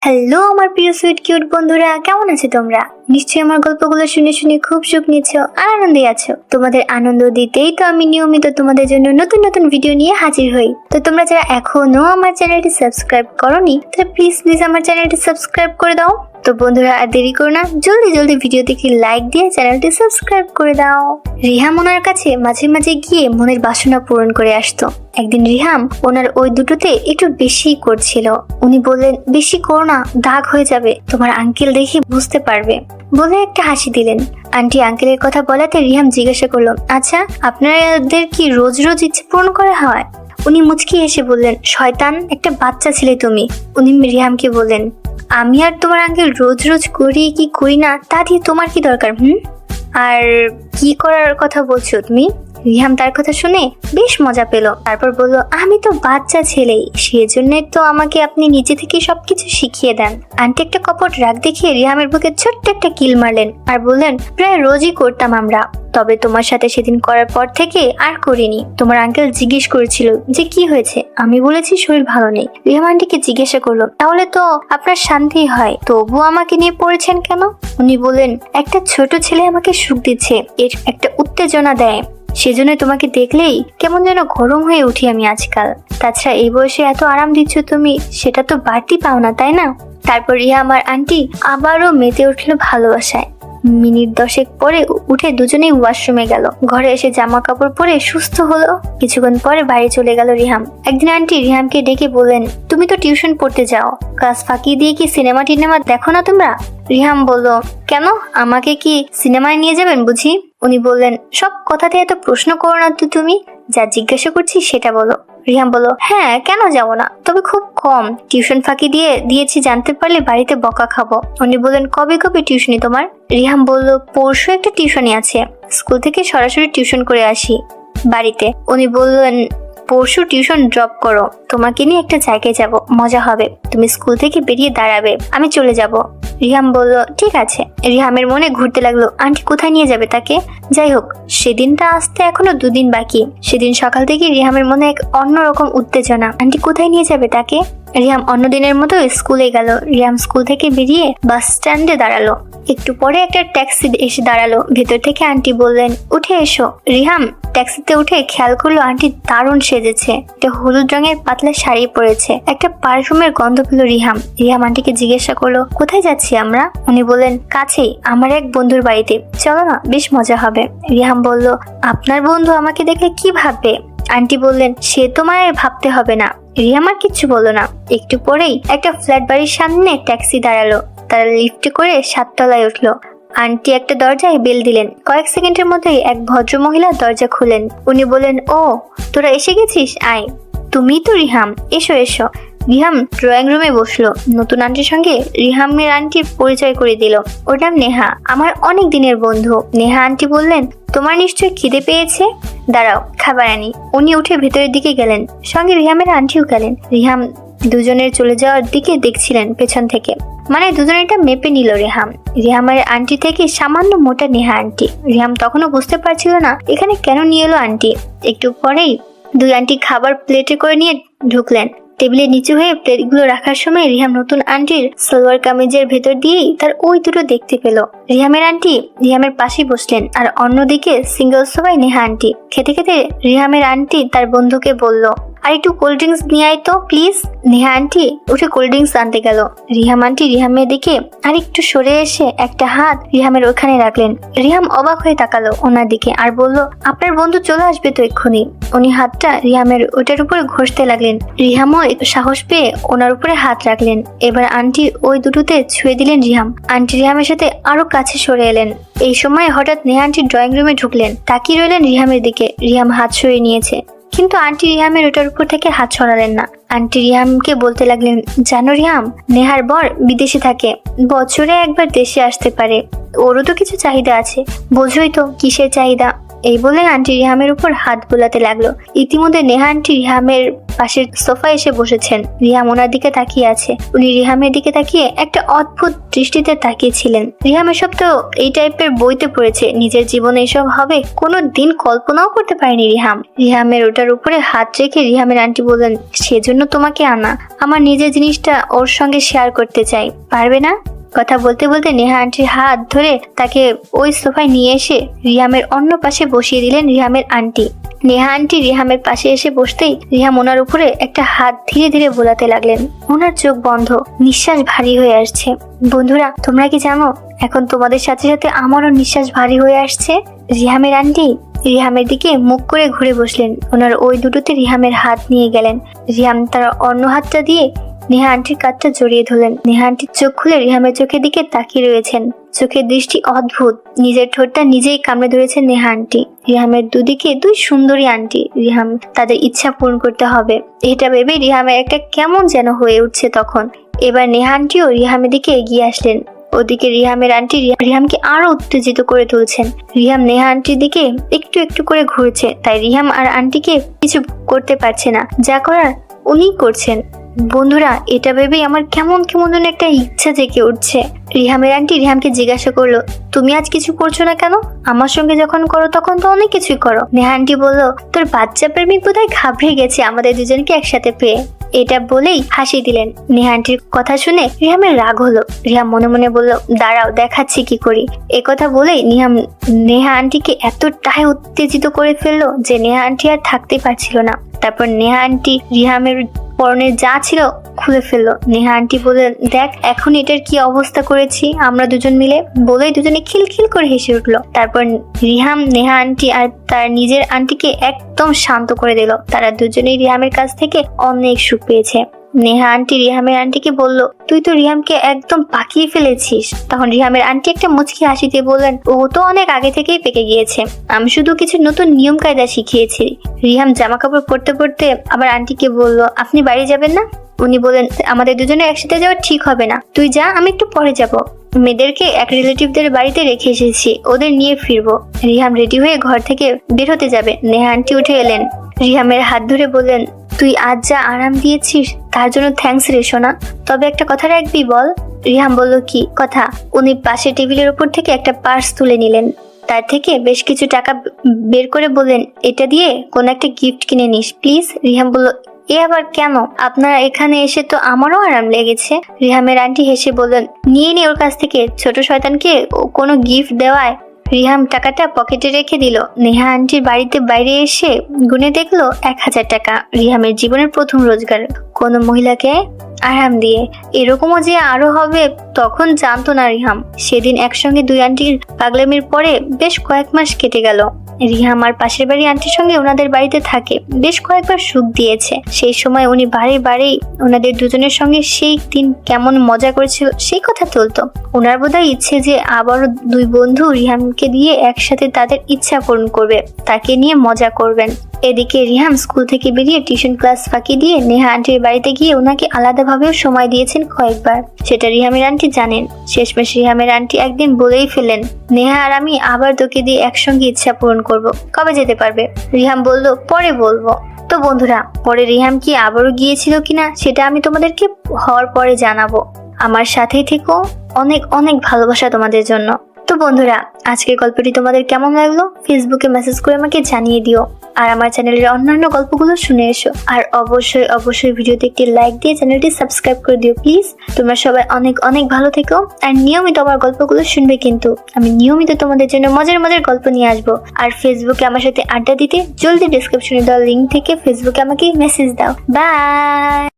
Hello আমার প্রিয় sweet cute বন্ধুরা, কেমন আছো তোমরা? নিশ্চয়ই আমার গল্পগুলো শুনে শুনে খুব সুখ নিচ্ছ আর আনন্দে আছো। তোমাদের আনন্দ দিতেই তো আমি নিয়মিত তোমাদের জন্য নতুন নতুন ভিডিও নিয়ে হাজির হই। তো তোমরা যারা এখনো আমার চ্যানেলটি সাবস্ক্রাইব করোনি, তাহলে প্লিজ আমার চ্যানেলটি সাবস্ক্রাইব করে দাও। তো বন্ধুরা আর দেরি করো না, জলদি ভিডিওটিকে লাইক দিয়ে চ্যানেলটি সাবস্ক্রাইব করে দাও। রিহাম ওনার কাছে মাঝে মাঝে গিয়ে মনের বাসনা পূরণ করে আসতো। একদিন রিহাম ওনার ওই দুটোতে একটু বেশি করছিল। উনি বললেন, বেশি করো না, দাগ হয়ে যাবে, তোমার আঙ্কেল দেখে বুঝতে পারবে বলে একটা হাসি দিলেন। আন্টি আঙ্কেলের কথা বলাতে রিহাম জিজ্ঞাসা করলো, আচ্ছা আপনাদের কি রোজ রোজ ইচ্ছে পূরণ করা হয়? উনি মুচকি হেসে বললেন, শয়তান, একটা বাচ্চা ছেলে তুমি। উনি রিহামকে বললেন, আমি আর তোমার আঙ্কেল রোজ রোজ করি কি করি না তা দিয়ে তোমার কি দরকার? আর কি করার কথা বলছো তুমি? রিহাম তার কথা শুনে বেশ মজা পেল। তারপর বলল, আমি তো বাচ্চা ছেলেই, সেজন্যই তো আমাকে আপনি নিজে থেকে সবকিছু শিখিয়ে দেন। আন্টি একটা কপট রাগ দেখিয়ে রিহামের বুকে ছোট্ট একটা কিল মারলেন আর বললেন, প্রায় রোজই করতাম আমরা, তবে তোমার সাথে সেদিন করার পর থেকে আর করিনি। তোমার আঙ্কেল জিজ্ঞেস করেছিল যে কি হয়েছে, আমি বলেছি শরীর ভালো নেই। রিহাম আন্টিকে জিজ্ঞাসা করলো, তাহলে তো আপনার শান্তি হয়, তবু আমাকে নিয়ে পড়েছেন কেন? উনি বললেন, একটা ছোট ছেলে আমাকে সুখ দিচ্ছে, এর একটা উত্তেজনা দেয়, সেজন্য তোমাকে দেখলেই কেমন যেন গরম হয়ে উঠি আমি আজকাল। তাছাড়া এই বয়সে এত আরাম দিচ্ছ তুমি, সেটা তো বাড়তি পাও না, তাই না? তারপর রিহাম আর আন্টি আবারও মেতে উঠলো ভালোবাসায়। মিনিট 10 পরে উঠে দুজনেই ওয়াশরুমে গেল। ঘরে এসে জামা কাপড় পরে সুস্থ হলো। কিছুক্ষণ পরে বাড়ি চলে গেল রিহাম। একদিন আন্টি রিহামকে ডেকে বললেন, তুমি তো টিউশন পড়তে যাও, ক্লাস ফাঁকি দিয়ে কি সিনেমা টিনেমা দেখো না তোমরা? রিহাম বলল, কেন, আমাকে কি সিনেমায় নিয়ে যাবেন বুঝি? উনি বললেন, সব কথাতে এত প্রশ্ন করো না তো, তুমি যা জিজ্ঞাসা করছি সেটা বলো। রিহাম বলল, হ্যাঁ কেন যাবো না, তবে খুব কম, টিউশন ফাঁকি দিয়েছি, জানতে পারলে বাড়িতে বকা খাবো। উনি বললেন, কবে কবে টিউশনি তোমার? রিহাম বলল, পরশু একটা টিউশনি আছে, স্কুল থেকে সরাসরি টিউশন করে আসি বাড়িতে। উনি বললেন, পরশু টিউশন ড্রপ করো, তোমাকে নিয়ে একটা জায়গায় যাব, মজা হবে, তুমি স্কুল থেকে বেরিয়ে দাঁড়াবে, আমি চলে যাব। রিহাম বলল, ঠিক আছে। রিহামের মনে ঘুরতে লাগলো, আন্টি কোথায় নিয়ে যাবে তাকে? যাই হোক, সেদিনটা আসতে এখনো 2 দিন বাকি। সেদিন সকাল থেকে রিহামের মনে এক অন্যরকম উত্তেজনা, আন্টি কোথায় নিয়ে যাবে তাকে? রিহাম অন্য দিনের মতো স্কুলে গেল। রিহাম স্কুল থেকে বেরিয়ে বাস স্ট্যান্ডে দাঁড়ালো। একটু পরে একটা ট্যাক্সি এসে দাঁড়ালো। ভেতর থেকে আন্টি বললেন, উঠে এসো। রিহাম ট্যাক্সিতে উঠে খেয়াল করলো আন্টি দারুণ সেজেছে, একটা হলুদ রঙের পাতলা শাড়ি পরেছে, একটা পারফিউমের গন্ধ পেল রিহাম। রিহাম আন্টিকে জিজ্ঞাসা করলো, কোথায় যাচ্ছি আমরা? উনি বললেন, কাছেই, আমার এক বন্ধুর বাড়িতে, চলো না, বেশ মজা হবে। রিহাম বলল, আপনার বন্ধু আমাকে দেখলে কি ভাববে? আন্টি বললেন, সে তোমায় ভাবতে হবে না। রিহাম আর কিচ্ছু বললো না। একটু পরেই একটা ফ্ল্যাট বাড়ির সামনে ট্যাক্সি দাঁড়ালো। তারা লিফটে করে 7 তলায় উঠলো। আন্টি একটা দরজায় বেল দিলেন। কয়েক সেকেন্ডের মধ্যেই এক ভদ্র মহিলা দরজা খুলেন। উনি বলেন, ও তোরা এসে গেছিস, আয়, তুমি তো রিহাম, এসো এসো। রিহাম ড্রয়িং রুমে বসলো। নতুন আন্টির সঙ্গে রিহামের আন্টির পরিচয় করে দিল। ওর নাম নেহা, আমার অনেক দিনের বন্ধু। নেহা আন্টি বললেন, তোমার নিশ্চয়ই খিদে পেয়েছে, দাঁড়াও খাবার আনি। উনি উঠে ভেতরের দিকে গেলেন, সঙ্গে রিহামের আন্টিও গেলেন। রিহাম দুজনের চলে যাওয়ার দিকে দেখছিলেন পেছন থেকে, মানে দুজনেরটা মেপে নিল রিহাম। রিহামের আন্টি থেকে সামান্য মোটা নেহা আন্টি। রিহাম তখনও বুঝতে পারছিল না এখানে কেন নিয়ে এলো আন্টি। একটু পরেই 2 আন্টি খাবার প্লেটে করে নিয়ে ঢুকলেন। টেবিলে নিচু হয়ে প্লেটগুলো রাখার সময় রিহাম নতুন আন্টির সালোয়ার কামিজের ভেতর দিয়েই তার ওই দুটো দেখতে পেল। রিহামের আন্টি রিহামের পাশে বসলেন, আর অন্যদিকে সিঙ্গেল সোফায় নেহা আন্টি। খেতে খেতে রিহামের আন্টি তার বন্ধুকে বলল, আর একটু কোল্ড ড্রিঙ্কস নিয়ে আয় তো প্লিজ। নেহা আন্টি উঠে কোল্ড ড্রিঙ্কস আনতে গেল। রিহাম আন্টি রিহামের দিকে আর একটু সরে এসে একটা হাত রিহামের ওখানে রাখলেন। রিহাম অবাক হয়ে তাকালো ওনার দিকে আর বলল, আপনার বন্ধু চলে আসবে তো এক্ষুনি। উনি হাতটা রিহামের ওটার উপরে ঘষতে লাগলেন। রিহামও একটু সাহস পেয়ে ওনার উপরে হাত রাখলেন। এবার আন্টি ওই দুটোতে ছুঁয়ে দিলেন রিহাম। আন্টি রিহামের সাথে আরো কাছে সরে এলেন। এই সময় হঠাৎ নেহা আন্টি ড্রয়িং রুমে ঢুকলেন। তাকিয়ে রইলেন রিহামের দিকে। রিহাম হাত সরিয়ে নিয়েছে, কিন্তু আন্টি রিহামের ওটার উপর থেকে হাত সরালেন না। আন্টি রিহামকে বলতে লাগলেন, জানো রিহাম, নেহার বর বিদেশে থাকে, বছরে একবার দেশে আসতে পারে, ওরও তো কিছু চাহিদা আছে, বোঝোই তো কিসের চাহিদা। এই বলে আন্টি রিহামের উপর হাত বোলাতে লাগলো। ইতিমধ্যে নেহা আন্টি রিহামের পাশের সোফায় এসে বসেছেন। রিহাম ওনার দিকে তাকিয়ে আছে। উনি রিহামের দিকে তাকিয়ে একটা অদ্ভুত দৃষ্টিতে তাকিয়েছিলেন। রিহাম এসব তো এই টাইপের বইতে পড়েছে, নিজের জীবনে এসব হবে কোনো দিন কল্পনাও করতে পারেনি রিহাম। রিহামের ওটার উপরে হাত রেখে রিহামের আন্টি বললেন, সেজন্য তোমাকে আনা, আমার নিজের জিনিসটা ওর সঙ্গে শেয়ার করতে চাই, পারবে না? কথা বলতে বলতে নেহা আন্টির হাত ধরে তাকে ওই সোফায় নিয়ে এসে রিহামের অন্য পাশে বসিয়ে দিলেন রিহামের আন্টি। নেহা আন্টি রিহামের পাশে এসে বসতেই রিহাম ওনার উপরে একটা হাত ধীরে ধীরে বোলাতে লাগলেন। ওনার চোখ বন্ধ, নিঃশ্বাস ভারী হয়ে আসছে। বন্ধুরা, তোমরা কি জানো এখন তোমাদের সাথে সাথে আমারও নিঃশ্বাস ভারী হয়ে আসছে? রিহামের আন্টি রিহামের দিকে মুখ করে ঘুরে বসলেন। ওনার ওই দুটোতে রিহামের হাত নিয়ে গেলেন। রিহাম তার অন্য হাতটা দিয়ে নেহা আন্টির কাঁধটা জড়িয়ে ধরলেন। নেহা আন্টির চোখ খুলে রিহামের চোখের দিকে তাকিয়ে রয়েছেন। চোখের দৃষ্টি অদ্ভুত। নিজের ঠোঁটটা নিজেই কামড়ে ধরেছেন নেহা আন্টি। রিহামের দুদিকে দুই সুন্দরী আন্টি। রিহাম তাদের ইচ্ছা পূরণ করতে হবে, এটা ভেবে রিহামের একটা কেমন যেন হয়ে উঠছে তখন। এবার নেহা আন্টিও রিহামের দিকে এগিয়ে আসলেন। ওদিকে রিহামের আন্টি রিহামকে আরো উত্তেজিত করে তুলছেন। রিহাম নেহা আন্টির দিকে একটু একটু করে ঘুরছে, তাই রিহাম আর আন্টিকে কিছু করতে পারছে না। যা করার উনিই করছেন। বন্ধুরা, এটা ভেবেই আমার কেমন কেমন যেন একটা ইচ্ছা জেগে উঠছে। রিহামের আন্টি রিহামকে জিজ্ঞাসা করলো, তুমি আজ কিছু করছো না কেন? আমার সঙ্গে যখন করো তখন তো অনেক কিছুই করো। নেহা আন্টি বললো, তোর বাচ্চা প্রেমিক বোধহয় ঘাবড়ে গেছে আমাদের দুজনকে একসাথে পেয়ে। এটা বলেই হাসি দিলেন। নেহা আন্টির কথা শুনে রিহামের রাগ হলো। রিহাম মনে মনে বলল, দাঁড়াও দেখাচ্ছি কি করি। একথা বলেই নেহা আন্টিকে এতটাই উত্তেজিত করে ফেললো যে নেহা আন্টি আর থাকতে পারছিল না। তারপর নেহা আন্টি রিহামের পরনে যা ছিল খুলে ফেললো। নেহা আন্টি বললেন, দেখ এখন এটার কি অবস্থা করেছি আমরা দুজন মিলে। বলেই দুজনে খিলখিল করে হেসে উঠলো। তারপর রিহাম নেহা আন্টি আর তার নিজের আন্টিকে একদম শান্ত করে দিল। তারা দুজনেই রিহামের কাছ থেকে অনেক সুখ পেয়েছে। নেহা আন্টি রিহামের আন্টিকে বলল, তুই তো রিহামকে একদম পাকিয়ে ফেলেছিস। তখন রিহামের আন্টি একটা মুচকি হাসি দিয়ে বললেন, ও তো অনেক আগে থেকেই পেকে গিয়েছে, আমি শুধু কিছু নতুন নিয়ম কায়দা শিখিয়েছি। রিহাম জামা কাপড় পরতে পরতে আবার আন্টিকে বলল, আপনি বাড়ি যাবেন না? উনি বলেন, আমাদের দুজনে একসাথে যাওয়া ঠিক হবে না, তুই যা, আমি একটু পরে যাব। মেয়েদেরকে এক রিলেটিভদের বাড়িতে রেখে এসেছি, ওদের নিয়ে ফিরবো। রিহাম রেডি হয়ে ঘর থেকে বের হতে যাবে। নেহা আন্টি উঠে এলেন। রিহামের হাত ধরে বললেন, তুই আজ যা আরাম দিয়েছিস তার জন্য থ্যাঙ্কস রে সোনা, তবে একটা কথা রাখবি বল। রিহাম বলল, কি কথা? উনি পাশে টেবিলের উপর থেকে একটা পার্স তুলে নিলেন। তার থেকে বেশ কিছু টাকা বের করে বললেন, এটা দিয়ে কোন একটা গিফট কিনে নিস প্লিজ। রিহাম বলল, এ আবার কেন? আপনারা এখানে এসে তো আমারও আরাম লেগেছে। রিহামের আন্টি হেসে বললেন, নিয়ে নে ওর কাছ থেকে, ছোট শয়তানকে কোনো গিফট দেওয়ায়। রিহাম টাকাটা পকেটে রেখে দিল। নেহা আন্টির বাড়িতে বাইরে এসে গুনে দেখলো 1000 টাকা। রিহামের জীবনের প্রথম রোজগার, কোনো মহিলাকে আরাম দিয়ে। এরকমও যে আরো হবে তখন জানতো না রিহাম। সেদিন একসঙ্গে দুই আন্টির পাগলামির পরে বেশ কয়েক মাস কেটে গেল। রিহাম আর পাশের বাড়ি আন্টির সঙ্গে ওনাদের বাড়িতে থাকে, বেশ কয়েকবার সুখ দিয়েছে। সেই সময় উনি বারেই ওনাদের দুজনের সঙ্গে সেই দিন কেমন মজা করেছিল সেই কথা তুলতো। ওনার বোধহয় ইচ্ছে যে আবারও দুই বন্ধু রিহামকে দিয়ে একসাথে তাদের ইচ্ছা পূরণ করবে, তাকে নিয়ে মজা করবেন। এদিকে রিহাম স্কুল থেকে বেরিয়ে টিউশন ক্লাস ফাঁকি দিয়ে নেহা আন্টির বাড়িতে গিয়ে ওনাকে আলাদাভাবেও সময় দিয়েছেন কয়েকবার, সেটা রিহামের আন্টি জানেন। শেষমেশ রিহামের আন্টি একদিন বলেই ফেলেন, নেহা আর আমি আবার তোকে দিয়ে একসঙ্গে ইচ্ছা পূরণ করব, কবে যেতে পারবে? রিহাম বলল, পরে বলবো। তো বন্ধুরা, পরে রিহাম কি আবারও গিয়েছিল কিনা সেটা আমি তোমাদেরকে হওয়ার পরে জানাবো। আমার সাথেই থেকো, অনেক অনেক ভালোবাসা তোমাদের জন্য। তো বন্ধুরা, আজকের গল্পটি তোমাদের কেমন লাগলো ফেসবুকে মেসেজ করে আমাকে জানিয়ে দিও। আর আমার চ্যানেলের অন্যান্য গল্পগুলো শুনে এসো। আর অবশ্যই ভিডিওতে একটি লাইক দিয়ে চ্যানেলটি সাবস্ক্রাইব করে দিও প্লিজ। তোমরা সবাই অনেক অনেক ভালো থেকো আর নিয়মিত আমার গল্পগুলো শুনবে, কিন্তু আমি নিয়মিত তোমাদের জন্য মজার গল্প নিয়ে আসবো। আর ফেসবুকে আমার সাথে আড্ডা দিতে জলদি ডেসক্রিপশনে দেওয়া লিঙ্ক থেকে ফেসবুকে আমাকে মেসেজ দাও। বাই।